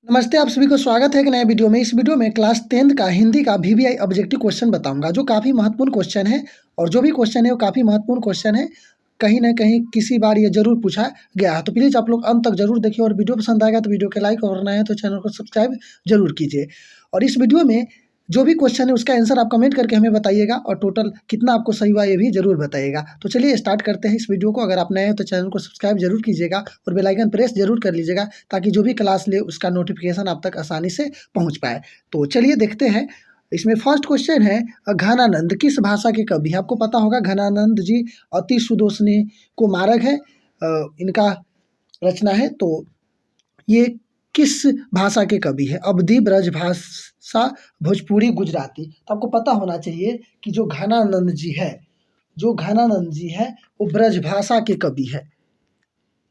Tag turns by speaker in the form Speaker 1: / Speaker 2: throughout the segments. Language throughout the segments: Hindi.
Speaker 1: नमस्ते, आप सभी को स्वागत है एक नए वीडियो में। इस वीडियो में क्लास 10th का हिंदी का वीवीआई ऑब्जेक्टिव क्वेश्चन बताऊंगा, जो काफ़ी महत्वपूर्ण क्वेश्चन है। और जो भी क्वेश्चन है वो काफ़ी महत्वपूर्ण क्वेश्चन है। कहीं ना कहीं किसी बार ये जरूर पूछा गया है, तो प्लीज़ आप लोग अंत तक जरूर देखिए। और वीडियो पसंद आएगा तो वीडियो के लाइक और नए हैं तो चैनल को सब्सक्राइब जरूर कीजिए। और इस वीडियो में जो भी क्वेश्चन है उसका आंसर आप कमेंट करके हमें बताइएगा, और टोटल कितना आपको सही हुआ ये भी जरूर बताइएगा। तो चलिए स्टार्ट करते हैं इस वीडियो को। अगर आप नए हैं तो चैनल को सब्सक्राइब जरूर कीजिएगा और बेल आइकन प्रेस जरूर कर लीजिएगा, ताकि जो भी क्लास ले उसका नोटिफिकेशन आप तक आसानी से पहुंच पाए। तो चलिए देखते हैं। इसमें फर्स्ट क्वेश्चन है, घनानंद किस भाषा के कवि है? आपको पता होगा घनानंद जी अति सुदोषनी को मारक है, इनका रचना है। तो ये किस भाषा के कवि है? अवधी, ब्रजभाषा, भोजपुरी, गुजराती। तो आपको पता होना चाहिए कि जो घनानंद जी है, वो ब्रजभाषा के कवि है।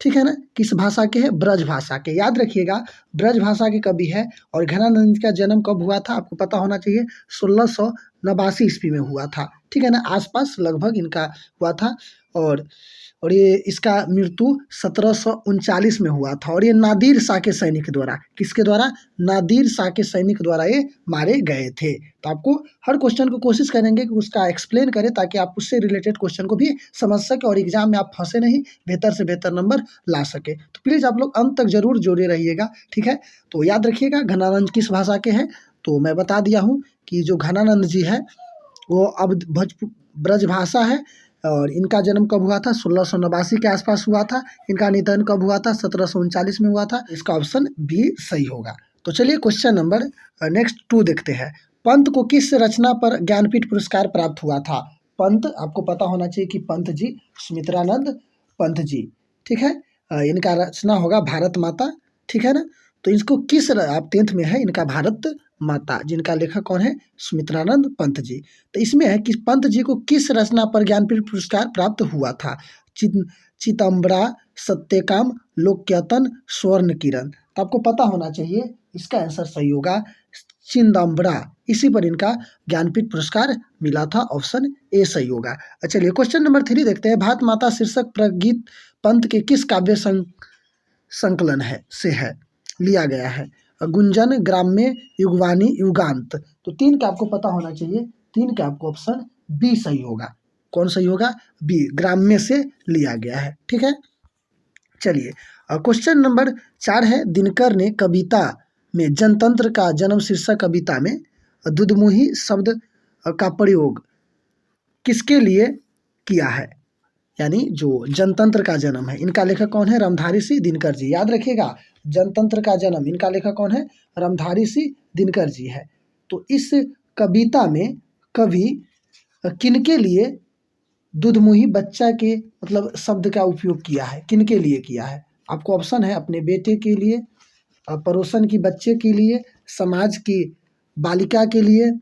Speaker 1: ठीक है ना? किस भाषा के है? ब्रजभाषा के। याद रखिएगा, ब्रजभाषा के कवि है। और घनानंद का जन्म कब हुआ था? आपको पता होना चाहिए 1689 ईस्वी में हुआ था। ठीक है ना? आसपास लगभग इनका हुआ था। और ये इसका मृत्यु 1739 में हुआ था। और ये नादिर शाह के सैनिक द्वारा, किसके द्वारा? नादिर शाह के सैनिक द्वारा ये मारे गए थे। तो आपको हर क्वेश्चन को कोशिश करेंगे कि उसका एक्सप्लेन करें, ताकि आप उससे रिलेटेड क्वेश्चन को भी समझ सके और एग्जाम में आप फंसे नहीं, बेहतर से बेहतर नंबर ला सके। तो प्लीज़ आप लोग अंत तक जरूर जुड़े रहिएगा। ठीक है? तो याद रखिएगा घनानंद किस भाषा के हैं। तो मैं बता दिया हूँ कि जो घनानंद जी है वो अब ब्रजभाषा है। और इनका जन्म कब हुआ था? 1689 के आसपास हुआ था। इनका निधन कब हुआ था? 1739 में हुआ था। इसका ऑप्शन बी सही होगा। तो चलिए क्वेश्चन नंबर नेक्स्ट 2 देखते हैं। पंत को किस रचना पर ज्ञानपीठ पुरस्कार प्राप्त हुआ था? पंत, आपको पता होना चाहिए कि पंत जी सुमित्रानंद पंत जी, ठीक है। इनका रचना होगा भारत माता। ठीक है ना? तो इसको किस आप 10th में है, इनका भारत माता, जिनका लेखक कौन है? सुमित्रानंद पंत जी। तो इसमें है कि पंत जी को किस रचना पर ज्ञानपीठ पुरस्कार प्राप्त हुआ था? चितंबरा, सत्यकाम, लोकयतन, स्वर्ण किरण। तो आपको पता होना चाहिए इसका आंसर सही होगा चिदंबरा। इसी पर इनका ज्ञानपीठ पुरस्कार मिला था। ऑप्शन ए सही होगा। चलिए क्वेश्चन नंबर 3 देखते हैं। भारत माता शीर्षक प्रगीत पंत के किस काव्य संकलन है लिया गया है? गुंजन, ग्राम्य, युगवाणी, युगांत। तो 3 का आपको पता होना चाहिए। 3 का आपको ऑप्शन बी सही होगा। कौन सही होगा? बी, ग्राम्य से लिया गया है। ठीक है? चलिए क्वेश्चन नंबर 4 है, दिनकर ने कविता में जनतंत्र का जन्म शीर्षक कविता में दुधमुही शब्द का प्रयोग किसके लिए किया है? यानी जो जनतंत्र का जन्म है, इनका लेखक कौन है? रामधारी सिंह दिनकर जी। याद रखिएगा, जनतंत्र का जन्म, इनका लेखक कौन है? रामधारी सिंह दिनकर जी है। तो इस कविता में कवि किनके लिए दुधमुही बच्चा के मतलब शब्द का उपयोग किया है? किनके लिए किया है? आपको ऑप्शन है अपने बेटे के लिए, पड़ोसन की बच्चे के लिए, समाज की बालिका के लिए,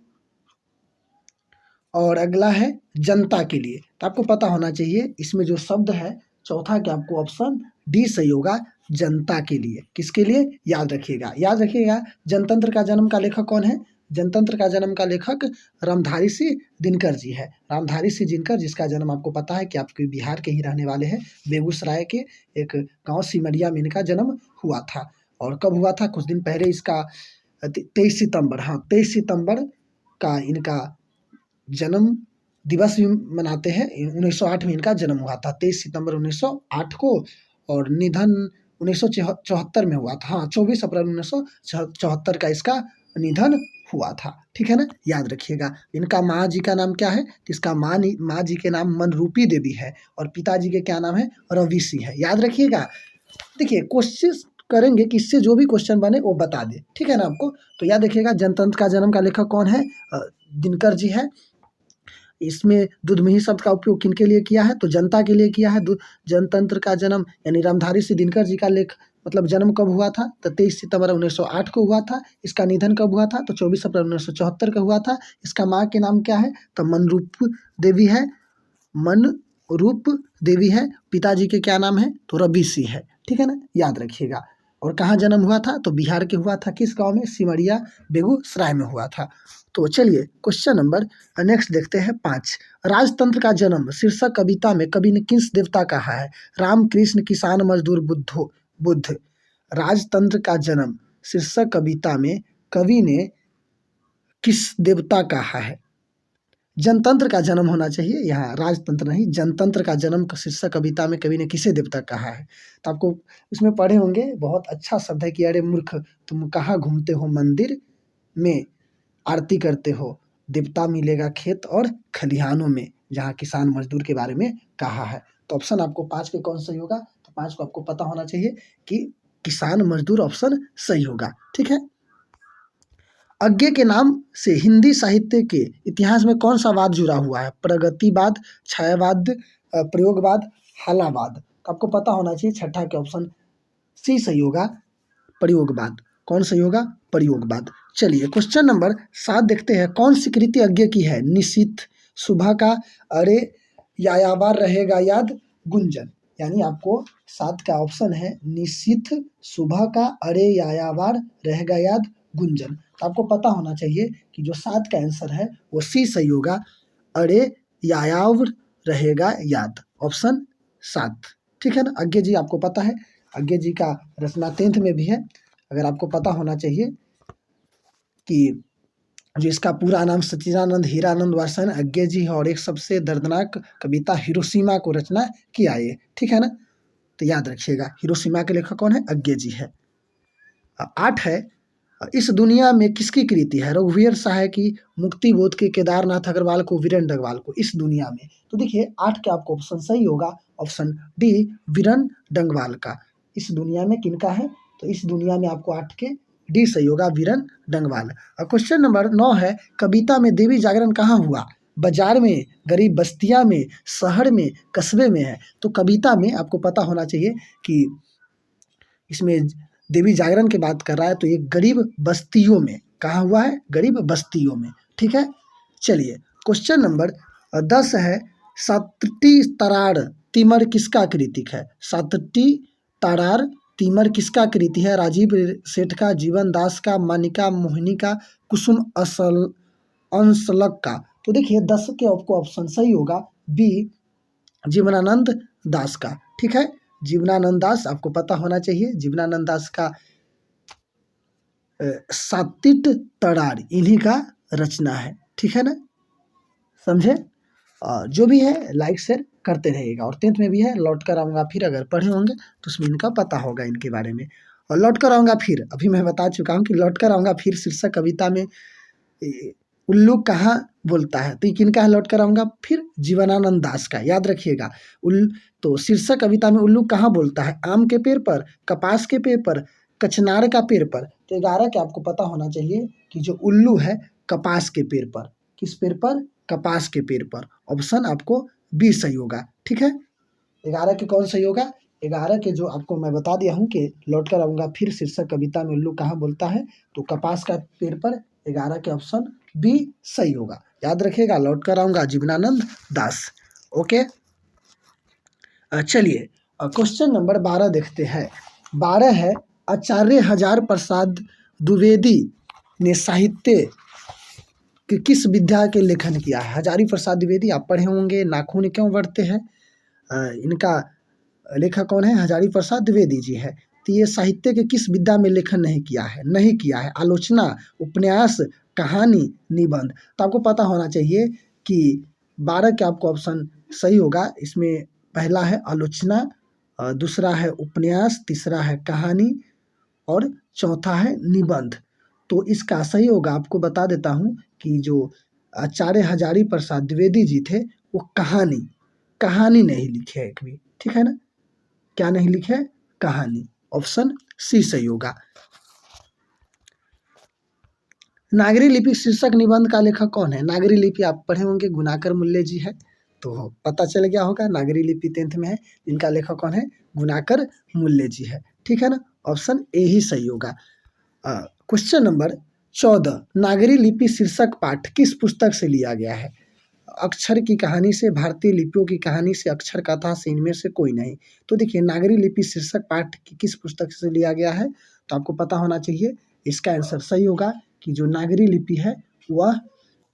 Speaker 1: और अगला है जनता के लिए। तो आपको पता होना चाहिए इसमें जो शब्द है चौथा के आपको ऑप्शन डी सही होगा, जनता के लिए। किसके लिए? याद रखिएगा जनतंत्र का जन्म का लेखक कौन है? जनतंत्र का जन्म का लेखक रामधारी सिंह दिनकर जी है। रामधारी सिंह दिनकर, जिसका जन्म आपको पता है कि आपके बिहार के ही रहने वाले हैं, बेगूसराय के एक गांव सिमरिया में इनका जन्म हुआ था। और कब हुआ था? कुछ दिन पहले इसका 23 सितंबर, हाँ 23 सितंबर का इनका जन्म दिवस भी मनाते हैं। 1908 में इनका जन्म हुआ था, 23 सितंबर 1908 को। और निधन 1974 में हुआ था। हाँ, 24 अप्रैल 1974 का इसका निधन हुआ था। ठीक है ना? याद रखिएगा। इनका माँ जी का नाम क्या है? इसका माँ जी के नाम मनरूपी देवी है, और पिताजी के क्या नाम है? रवि सिंह है। याद रखिएगा। देखिए कोशिश करेंगे कि इससे जो भी क्वेश्चन बने वो बता दे। ठीक है ना आपको? तो याद रखिएगा जनतंत्र का जन्म का लेखक कौन है? दिनकर जी है। इसमें दुधमुही शब्द का उपयोग किनके लिए किया है? तो जनता के लिए किया है। जनतंत्र का जन्म यानी रामधारी सिंह दिनकर जी का लेख मतलब जन्म कब हुआ था? तो 23 सितंबर 1908 को हुआ था। इसका निधन कब हुआ था? तो 24 अप्रैल 1974 का हुआ था। इसका माँ के नाम क्या है? तो मनरूप देवी है। मनरूप देवी है। पिताजी के क्या नाम है? तो रवि सिंह है। ठीक है ना? याद रखिएगा। और कहाँ जन्म हुआ था? तो बिहार के हुआ था। किस गांव में? सिमरिया, बेगूसराय में हुआ था। तो चलिए क्वेश्चन नंबर नेक्स्ट देखते हैं 5। राजतंत्र का जन्म शीर्षक कविता में कवि ने किस देवता कहा है? राम, कृष्ण, किसान, मजदूर, बुद्ध। राजतंत्र का जन्म शीर्षक कविता में कवि ने किस देवता कहा है? जनतंत्र का जन्म होना चाहिए, यहाँ राजतंत्र नहीं, जनतंत्र का जन्म शीर्षक कविता में कवि ने किसे देवता कहा है? तो आपको उसमें पढ़े होंगे, बहुत अच्छा शब्द है कि अरे मूर्ख तुम कहाँ घूमते हो, मंदिर में आरती करते हो, देवता मिलेगा खेत और खलिहानों में, जहाँ किसान मजदूर के बारे में कहा है। तो ऑप्शन आपको 5 के कौन सही होगा? तो 5 को आपको पता होना चाहिए कि किसान मजदूर ऑप्शन सही होगा। ठीक है। अज्ञे के नाम से हिंदी साहित्य के इतिहास में कौन सा वाद जुड़ा हुआ है? प्रगतिवाद, छायावाद, प्रयोगवाद, हालावाद। तो आपको पता होना चाहिए, छठा के ऑप्शन सी सही होगा, प्रयोगवाद। कौन सही होगा? प्रयोगवाद। चलिए क्वेश्चन नंबर 7 देखते हैं। कौन सी कृति अज्ञे की है? निशिथ, सुबह का, अरे, यायावार रहेगा याद, गुंजन। यानी आपको 7 का ऑप्शन है निशिथ, सुबह का, अरे, यायावार रहेगा याद, गुंजन। तो आपको पता होना चाहिए कि जो 7 का आंसर है वो सी सही होगा, अरे यायावर रहेगा याद, ऑप्शन 7। ठीक है ना। अज्ञे जी आपको पता है, अज्ञे जी का रचना 10th में भी है। अगर आपको पता होना चाहिए कि जो इसका पूरा नाम सच्चिदानंद हीरानंद वात्स्ययन अज्ञे जी है और एक सबसे दर्दनाक कविता हिरोशिमा को रचना किया ये। ठीक है ना। तो याद रखिएगा, हिरोशिमा के लेखक कौन है? अज्ञे जी है। 8 है, इस दुनिया में किसकी कृति है? रघुवीर सहाय की, मुक्ति बोध की, केदारनाथ अग्रवाल को, वीरेन डगवाल को। इस दुनिया में, तो देखिए 8 का आपको ऑप्शन सही होगा, ऑप्शन डी, वीरेन डंगवाल का। इस दुनिया में किनका है? तो इस दुनिया में आपको 8 के डी सही होगा, वीरेन डंगवाल। क्वेश्चन नंबर 9 है, कविता में देवी जागरण कहाँ हुआ? बाजार में, गरीब बस्तियां में, शहर में, कस्बे में है। तो कविता में आपको पता होना चाहिए कि इसमें देवी जागरण की बात कर रहा है, तो ये गरीब बस्तियों में कहाँ हुआ है? गरीब बस्तियों में। ठीक है। चलिए क्वेश्चन नंबर 10 है, सातटी तरार तिमर किसका कृतिक है? सातटी तरार तिमर किसका कृति है? राजीव सेठ का, जीवन दास का, मानिका मोहिनी का, कुसुम असल अंसलक का। तो देखिए 10 के आपको ऑप्शन सही होगा, बी, जीवनानंद दास का। ठीक है। जीवनानंद दास आपको पता होना चाहिए, जीवनानंद दास का सातिट तरार इन्हीं का रचना है। ठीक है ना, समझे? जो भी है लाइक शेयर करते रहिएगा। और 10th में भी है, लौट कर आऊँगा फिर, अगर पढ़े होंगे तो उसमें इनका पता होगा इनके बारे में। और लौट कर आऊँगा फिर, अभी मैं बता चुका हूँ कि लौट कर आऊँगा फिर शीर्षक कविता में उल्लू कहाँ बोलता है? तो ये किनका है लौट कर आऊँगा फिर? जीवनानंद दास का। याद रखिएगा, तो शीर्षक कविता में उल्लू कहाँ बोलता है? आम के पेड़ पर, कपास के पेड़ पर, कचनार का पेड़ पर। तो 11 के आपको पता होना चाहिए कि जो उल्लू है कपास के पेड़ पर। किस पेड़ पर? कपास के पेड़ पर। ऑप्शन आपको बी सही होगा। ठीक है। 11 के कौन सही होगा? 11 के जो आपको मैं बता दिया हूँ कि लौट कर आऊँगा फिर शीर्षक कविता में उल्लू कहाँ बोलता है, तो कपास का पेड़ पर। 11 के ऑप्शन बी सही होगा। याद रखिएगा, लौट कर आऊँगा जीवनानंद दास। ओके। चलिए क्वेश्चन नंबर 12 देखते हैं। 12 है, आचार्य हजार प्रसाद द्विवेदी ने साहित्य कि किस विद्या के लेखन किया है? हजारी प्रसाद द्विवेदी आप पढ़े होंगे, नाखून क्यों बढ़ते हैं, इनका लेखक कौन है? हजारी प्रसाद द्विवेदी जी है। तो ये साहित्य के किस विद्या में लेखन नहीं किया है? नहीं किया है। आलोचना, उपन्यास, कहानी, निबंध। तो आपको पता होना चाहिए कि 12 के आपको ऑप्शन सही होगा। इसमें पहला है आलोचना, दूसरा है उपन्यास, तीसरा है कहानी और चौथा है निबंध। तो इसका सही होगा, आपको बता देता हूँ कि जो आचार्य हजारी प्रसाद द्विवेदी जी थे वो कहानी नहीं लिखे एक भी। ठीक है ना। क्या नहीं लिखे? कहानी। ऑप्शन सी सही होगा। नागरी लिपि शीर्षक निबंध का लेखक कौन है? नागरी लिपि आप पढ़े होंगे, गुणाकर मूल्य जी है। तो पता चल गया होगा, नागरी लिपि 10th में है। इनका लेखक कौन है? गुणाकर मूल्य जी है। ठीक है ना। ऑप्शन ए ही सही होगा। क्वेश्चन नंबर 14, नागरी लिपि शीर्षक पाठ किस पुस्तक से लिया गया है? अक्षर की कहानी से, भारतीय लिपियों की कहानी से, अक्षर कथा से, इनमें से कोई नहीं। तो देखिए नागरी लिपि शीर्षक पाठ किस पुस्तक से लिया गया है? तो आपको पता होना चाहिए, इसका आंसर सही होगा कि जो नागरी लिपि है वह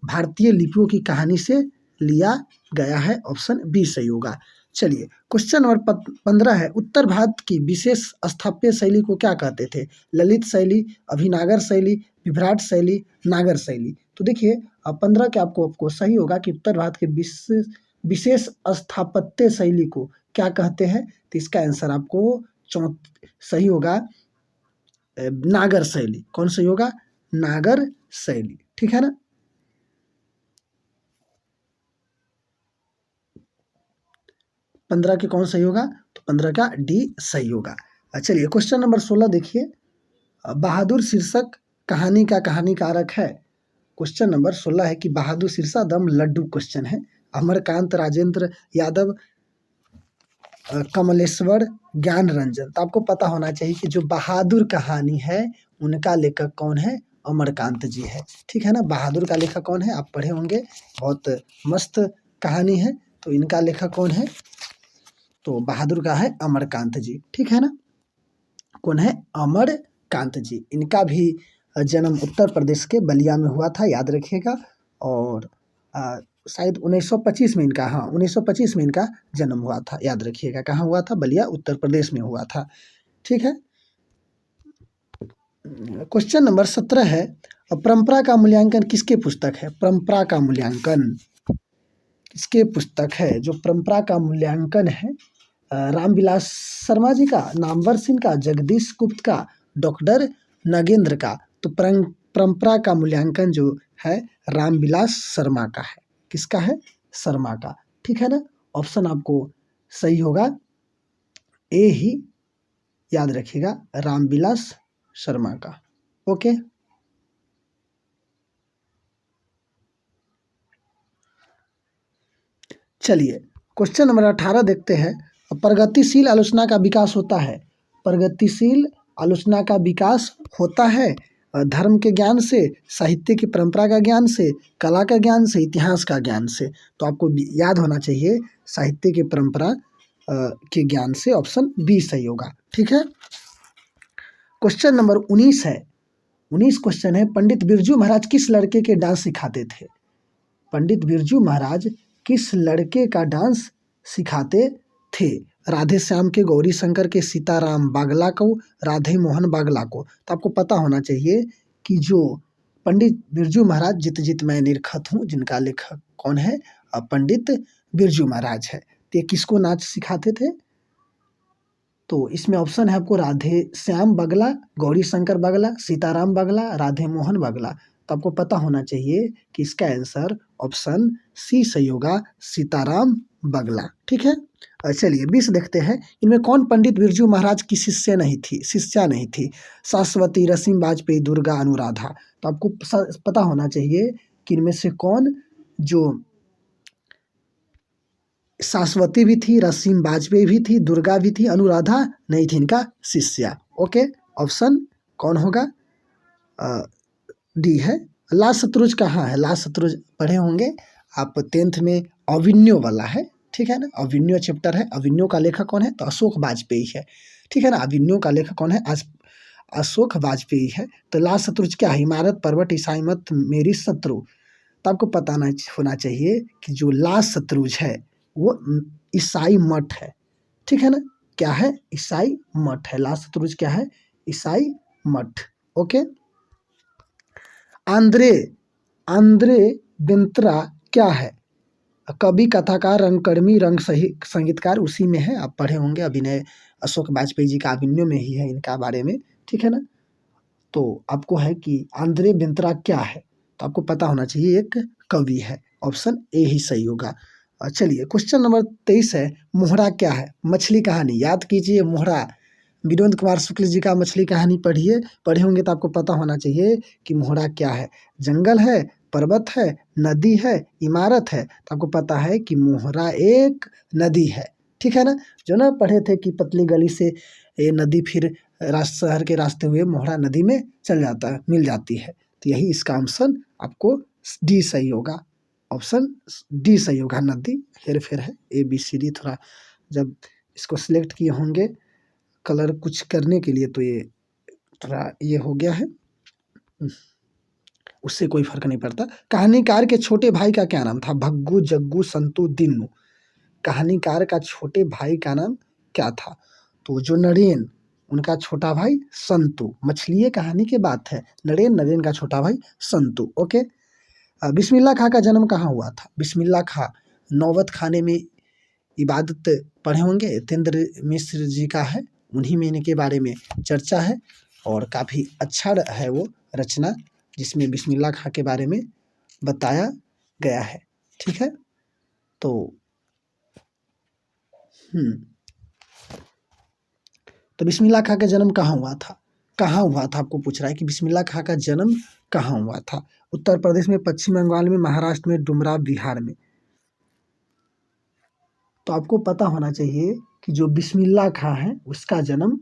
Speaker 1: भारतीय लिपियों की कहानी से लिया गया है। ऑप्शन बी सही होगा। चलिए क्वेश्चन नंबर 15 है, उत्तर भारत की विशेष स्थापत्य शैली को क्या कहते थे? ललित शैली, अभिनागर शैली, विभ्राट शैली, नागर शैली। तो देखिए 15 के आपको सही होगा कि उत्तर भारत के विशेष स्थापत्य शैली को क्या कहते हैं? तो इसका आंसर आपको सही होगा नागर शैली। कौन सही होगा? नागर शैली। ठीक है ना। 15 के कौन सही होगा? तो 15 का डी सही होगा। चलिए क्वेश्चन नंबर 16 देखिए, बहादुर शीर्षक कहानी का कहानीकारक है। क्वेश्चन नंबर 16 है कि बहादुर शीर्षक दम लड्डू क्वेश्चन है। अमरकांत, राजेंद्र यादव, कमलेश्वर, ज्ञान रंजन। तो आपको पता होना चाहिए कि जो बहादुर कहानी है उनका लेखक कौन है? अमरकांत जी है। ठीक है ना। बहादुर का लेखक कौन है? आप पढ़े होंगे, बहुत मस्त कहानी है। तो इनका लेखक कौन है? तो बहादुर का है अमरकांत जी। ठीक है ना। कौन है? अमरकांत जी। इनका भी जन्म उत्तर प्रदेश के बलिया में हुआ था, याद रखिएगा। और शायद 1925 में इनका 1925 में इनका जन्म हुआ था, याद रखिएगा। कहाँ हुआ था? बलिया, उत्तर प्रदेश में हुआ था। ठीक है। क्वेश्चन नंबर 17 है, परंपरा का मूल्यांकन किसके पुस्तक है? परंपरा का मूल्यांकन किसके पुस्तक है? जो परंपरा का मूल्यांकन है रामविलास शर्मा जी का, नामवर सिंह का, जगदीश गुप्त का, डॉक्टर नगेंद्र का। तो परंपरा का मूल्यांकन जो है रामविलास शर्मा का है। किसका है? शर्मा का। ठीक है ना। ऑप्शन आपको सही होगा ए ही, याद रखिएगा, रामविलास शर्मा का। ओके। चलिए क्वेश्चन नंबर 18 देखते हैं, प्रगतिशील आलोचना का विकास होता है। प्रगतिशील आलोचना का विकास होता है धर्म के ज्ञान से, साहित्य की परंपरा का ज्ञान से, कला का ज्ञान से, इतिहास का ज्ञान से। तो आपको याद होना चाहिए साहित्य की परंपरा के ज्ञान से। ऑप्शन बी सही होगा। ठीक है। क्वेश्चन नंबर 19 है, 19 क्वेश्चन है, पंडित बिरजू महाराज किस लड़के के डांस सिखाते थे? पंडित बिरजू महाराज किस लड़के का डांस सिखाते थे? राधे श्याम के, गौरी शंकर के, सीताराम बागला को, राधे मोहन बागला को। तो आपको पता होना चाहिए कि जो पंडित बिरजू महाराज जित जित मैं निरखत हूँ, जिनका लेखक कौन है? पंडित बिरजू महाराज है। तो ये किसको नाच सिखाते थे? तो इसमें ऑप्शन है आपको राधे श्याम बागला, गौरी शंकर बागला, सीताराम बागला, राधे मोहन बागला। तो आपको पता होना चाहिए कि इसका आंसर ऑप्शन सी सही होगा, सीताराम बागला। ठीक है। चलिए 20 देखते हैं, इनमें कौन पंडित बिरजू महाराज की शिष्या नहीं थी? शाश्वती, रसीम वाजपेयी, दुर्गा, अनुराधा। तो आपको पता होना चाहिए कि इनमें से कौन, जो शाश्वती भी थी, रसीम वाजपेयी भी थी, दुर्गा भी थी, अनुराधा नहीं थी इनका शिष्या। ओके। ऑप्शन कौन होगा? डी है। लाल शत्रुज कहाँ है? लाल शत्रुज पढ़े होंगे आप 10th में, अभिन्यो वाला है। ठीक है ना। अभिन्यो चैप्टर है। अभिन्यो का लेखक कौन है? तो अशोक वाजपेयी है। ठीक है ना। अभिन्यो का लेखक कौन है? अशोक वाजपेयी है। तो लाल शत्रुज क्या है? इमारत, पर्वत, ईसाई मत, मेरी शत्रु। तो आपको पता होना चाहिए कि जो लाल शत्रुज है वो ईसाई मठ है। ठीक है ना। क्या है? ईसाई मठ है। लाल शत्रुज क्या है? ईसाई मठ। ओके। आंद्रे बिंत्रा क्या है? कवि, कथाकार, रंगकर्मी, संगीतकार। उसी में है, आप पढ़े होंगे। अभिनय अशोक वाजपेयी जी का अभिनय में ही है इनका बारे में। ठीक है ना। तो आपको है कि आंद्रे बिंत्रा क्या है? तो आपको पता होना चाहिए एक कवि है। ऑप्शन ए ही सही होगा। चलिए क्वेश्चन नंबर 23 है, मोहरा क्या है? मछली कहानी। याद कीजिए मोहरा, विनोद कुमार शुक्ल जी का मछली कहानी पढ़े होंगे तो आपको पता होना चाहिए कि मोहरा क्या है? जंगल है, पर्वत है, नदी है, इमारत है। तो आपको पता है कि मोहरा एक नदी है। ठीक है ना। जो ना पढ़े थे कि पतली गली से ये नदी फिर शहर के रास्ते हुए मोहरा नदी में मिल जाती है। तो यही इसका ऑप्शन आपको डी सही होगा। ऑप्शन डी सही होगा। नदी हेर फेर है, ABCD थोड़ा जब इसको सिलेक्ट किए होंगे कलर कुछ करने के लिए तो ये थोड़ा ये हो गया है, उससे कोई फर्क नहीं पड़ता। कहानीकार के छोटे भाई का क्या नाम था? भग्गू, जग्गू, संतू, दिन्नू। कहानीकार का छोटे भाई का नाम क्या था? तो जो नरेन, उनका छोटा भाई संतु। मछली कहानी की बात है, नरेन, नरेन का छोटा भाई संतु। ओके। बिस्मिल्लाह खां का जन्म कहाँ हुआ था? बिस्मिल्लाह खां नौबत खाने में इबादत पढ़े होंगे, यतेंद्र मिश्र जी का है, उन्हीं में इनके बारे में चर्चा है और काफ़ी अच्छा है वो रचना, जिसमें बिस्मिल्लाह खां के बारे में बताया गया है। ठीक है, तो तो बिस्मिल्लाह खां का जन्म कहाँ हुआ था? कहाँ हुआ था आपको पूछ रहा है कि बिस्मिल्लाह खां का जन्म कहाँ हुआ था? उत्तर प्रदेश में, पश्चिम बंगाल में, महाराष्ट्र में, डुमराव, बिहार में। तो आपको पता होना चाहिए कि जो बिस्मिल्लाह खां है उसका जन्म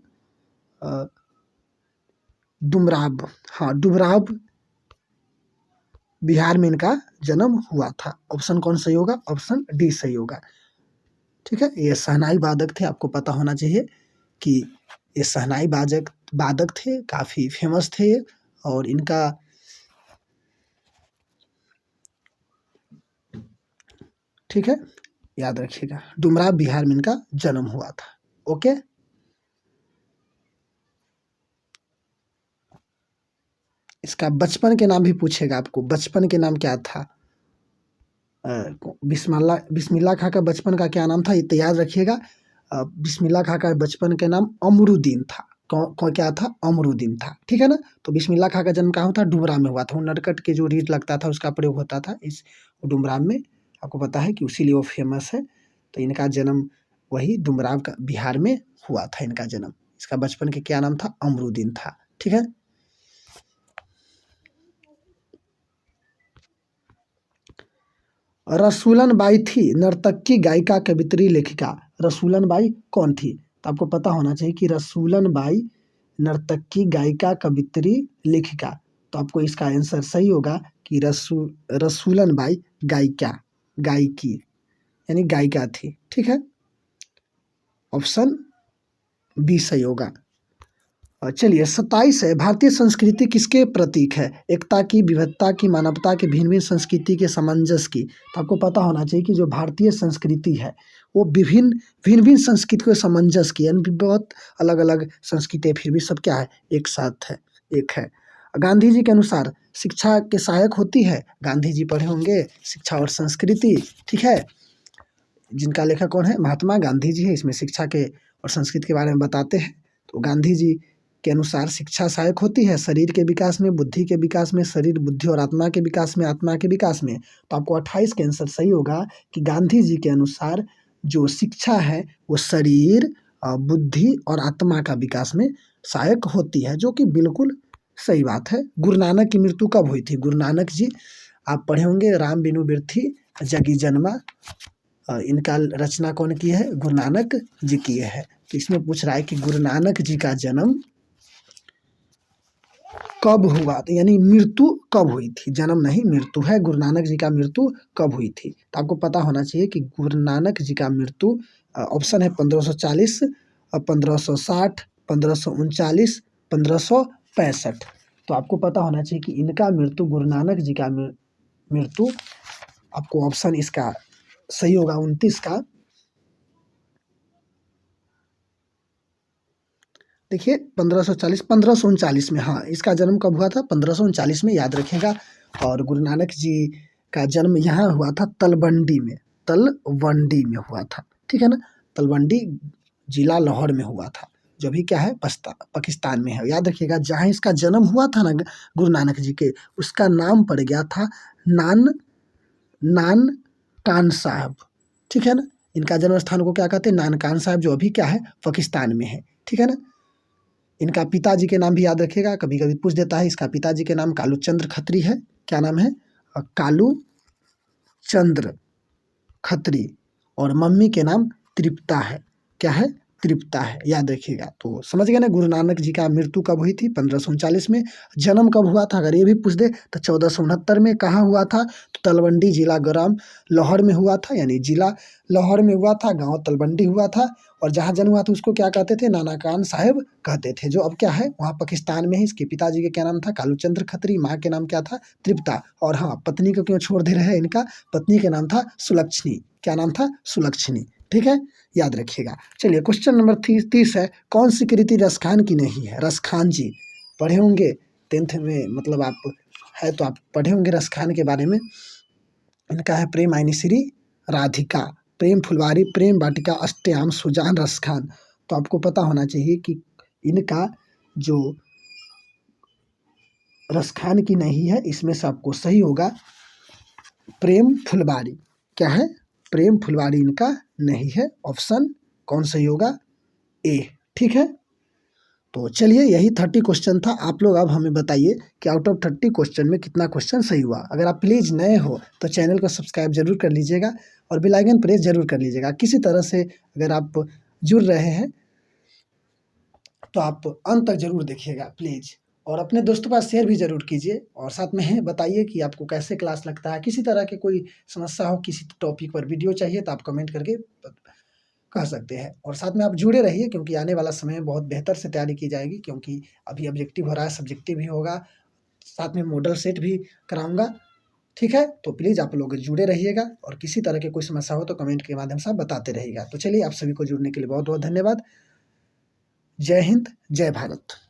Speaker 1: डुमराव, हाँ डुमराव बिहार में इनका जन्म हुआ था। ऑप्शन कौन सही होगा? ऑप्शन डी सही होगा। ठीक है, ये शहनाई वादक थे, आपको पता होना चाहिए कि ये शहनाई वादक थे, काफ़ी फेमस थे और इनका ठीक है, याद रखिएगा, डुमराव बिहार में इनका जन्म हुआ था। ओके, इसका बचपन के नाम भी पूछेगा आपको, बचपन के नाम क्या था? बिस्मिल्लाह खां का बचपन का क्या नाम था? ये तो याद रखिएगा, बिस्मिल्लाह खां का बचपन के नाम अमरुद्दीन था। क्या था? अमरुद्दीन था। ठीक है ना। तो बिस्मिल्लाह खां का जन्म कहाँ हुआ था? डुमराव में हुआ था। वो नरकट के जो रीड लगता था उसका प्रयोग होता था इस डुमराव में, आपको पता है कि उसीलिए वो फेमस है। तो इनका जन्म वही डुमराव का बिहार में हुआ था इनका जन्म। इसका बचपन के क्या नाम था? अमरुद्दीन था। ठीक है, रसूलन बाई थी नर्तकी, गायिका, कवित्री, लेखिका। रसूलन बाई कौन थी? तो आपको पता होना चाहिए कि रसूलन बाई नर्तकी, गायिका, कवित्री, लेखिका। तो आपको इसका आंसर सही होगा कि रसूलन बाई गायिका, गायिकी यानी गायिका थी। ठीक है, ऑप्शन बी सही होगा। चलिए 27 है, भारतीय संस्कृति किसके प्रतीक है? एकता की, विविधता की, मानवता की, भिन्न भिन्न संस्कृति के सामंजस्य की। तो आपको पता होना चाहिए कि जो भारतीय संस्कृति है वो भिन्न भिन्न संस्कृति को सामंजस्य की, यानी बहुत अलग अलग संस्कृति फिर भी सब क्या है? एक साथ है, एक है। गांधी जी के अनुसार शिक्षा के सहायक होती है, गांधी जी पढ़े होंगे शिक्षा और संस्कृति। ठीक है, जिनका लेखक कौन है? महात्मा गांधी जी है। इसमें शिक्षा के और संस्कृति के बारे में बताते हैं। तो गांधी जी के अनुसार शिक्षा सहायक होती है शरीर के विकास में, बुद्धि के विकास में, शरीर, बुद्धि और आत्मा के विकास में, आत्मा के विकास में। तो आपको 28 के आंसर सही होगा कि गांधी जी के अनुसार जो शिक्षा है वो शरीर, बुद्धि और आत्मा का विकास में सहायक होती है, जो कि बिल्कुल सही बात है। गुरु नानक की मृत्यु कब हुई थी? गुरु नानक जी आप पढ़े होंगे, राम बिनु बिरथी जगी जन्मा। इनका रचना कौन की है? गुरु नानक जी की है। तो इसमें पूछ रहा है कि गुरु नानक जी का जन्म कब हुआ था, यानी मृत्यु कब हुई थी? जन्म नहीं, मृत्यु है। गुरु नानक जी का मृत्यु कब हुई थी? तो आपको पता होना चाहिए कि गुरु नानक जी का मृत्यु, ऑप्शन है 1540, 1560, 1539, 1565। तो आपको पता होना चाहिए कि इनका मृत्यु, गुरु नानक जी का मृत्यु, आपको ऑप्शन इसका सही होगा 29 का। देखिए 1540, 1539 में, हाँ इसका जन्म कब हुआ था? 1539 में, याद रखिएगा। और गुरु नानक जी का जन्म यहाँ हुआ था तलवंडी में, तलवंडी में हुआ था। ठीक है ना, तलवंडी जिला लाहौर में हुआ था, जो भी क्या है? पाकिस्तान में है। याद रखिएगा, जहाँ इसका जन्म हुआ था ना गुरु नानक जी के, उसका नाम पड़ गया था नानकान साहब। ठीक है ना, इनका जन्म स्थान को क्या कहते हैं? नानकान साहब, जो अभी क्या है? पाकिस्तान में है। ठीक है ना। इनका पिताजी के नाम भी याद रखिएगा, कभी कभी पूछ देता है। इसका पिताजी के नाम कालू चंद्र खत्री है। क्या नाम है? कालू चंद्र खत्री। और मम्मी के नाम तृप्ता है। क्या है? तृप्ता है, याद रखिएगा। तो समझ गए ना, गुरु नानक जी का मृत्यु कब हुई थी? 1539 में। जन्म कब हुआ था अगर ये भी पूछ दे तो 1469 में। कहाँ हुआ था? तो तलवंडी जिला ग्राम लाहौर में हुआ था, यानी जिला लाहौर में हुआ था, गांव तलवंडी हुआ था। और जहाँ जन्म हुआ था उसको क्या कहते थे? नानाकान साहिब कहते थे, जो अब क्या है? वहाँ पाकिस्तान में है। इसके पिताजी का क्या नाम था? कालू चंद्र खत्री। माँ के नाम क्या था? तृप्ता। और हाँ, पत्नी को क्यों छोड़ दे रहे हैं? इनका पत्नी का नाम था सुलक्षणी। क्या नाम था? सुलक्षणी। ठीक है, याद रखिएगा। चलिए क्वेश्चन नंबर 30 है, कौन सी कृति रसखान की नहीं है? रसखान जी पढ़े होंगे 10th में, मतलब आप है तो आप पढ़े होंगे रसखान के बारे में। इनका है प्रेम आइनी श्री राधिका, प्रेम फुलवारी, प्रेम वाटिका, अष्टयाम, सुजान, रसखान। तो आपको पता होना चाहिए कि इनका जो रसखान की नहीं है, इसमें से आपको सही होगा प्रेम फुलवारी। क्या है? प्रेम फुलवारी इनका नहीं है। ऑप्शन कौन सही होगा? ए। ठीक है, तो चलिए यही 30 क्वेश्चन था। आप लोग अब हमें बताइए कि आउट ऑफ 30 क्वेश्चन में कितना क्वेश्चन सही हुआ। अगर आप प्लीज़ नए हो तो चैनल को सब्सक्राइब जरूर कर लीजिएगा और बेल आइकन प्रेस जरूर कर लीजिएगा। किसी तरह से अगर आप जुड़ रहे हैं तो आप अंत तक जरूर देखिएगा प्लीज़, और अपने दोस्तों के पास शेयर भी ज़रूर कीजिए। और साथ में बताइए कि आपको कैसे क्लास लगता है। किसी तरह की कोई समस्या हो, किसी टॉपिक पर वीडियो चाहिए तो आप कमेंट करके कह सकते हैं। और साथ में आप जुड़े रहिए, क्योंकि आने वाला समय में बहुत बेहतर से तैयारी की जाएगी, क्योंकि अभी ऑब्जेक्टिव हो रहा है, सब्जेक्टिव भी होगा, साथ में मॉडल सेट भी कराऊंगा। ठीक है, तो प्लीज़ आप लोग जुड़े रहिएगा, और किसी तरह की कोई समस्या हो तो कमेंट के माध्यम से आप बताते रहिएगा। तो चलिए, आप सभी को जुड़ने के लिए बहुत बहुत धन्यवाद। जय हिंद, जय भारत।